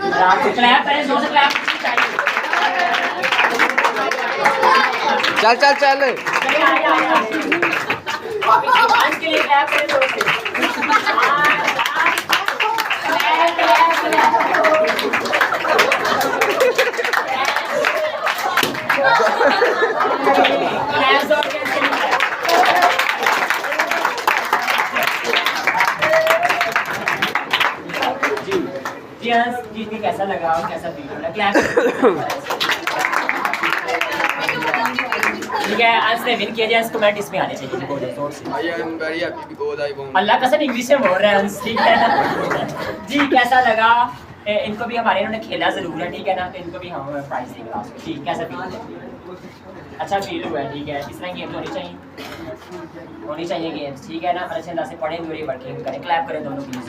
Clap करें, जोर से क्लैप चाहिए। चल चल चल के लिए क्लैप करें जोर से। जी जी कैसा लगा और कैसा फील हो रहा है? क्लैप। ठीक है, आज से विन किया जाए, इसको कमेंट इसमें आने चाहिए जोर से। I am very happy because I won. अल्लाह कसम इंग्लिश में बोल रहे हैं, ठीक है ना? जी कैसा लगा? इनको भी हमारे इन्होंने खेला ज़रूर है, ठीक है ना? तो इनको भी हम प्राइज देंगे लास्ट में। ठीक, कैसा फील हुआ? अच्छा फील हुआ है, ठीक है। इस तरह गेम्स होनी चाहिए गेम्स, ठीक है ना? और अच्छे अंदाज से पढ़ें, वर्किंग करें, क्लैप करें दोनों के लिए।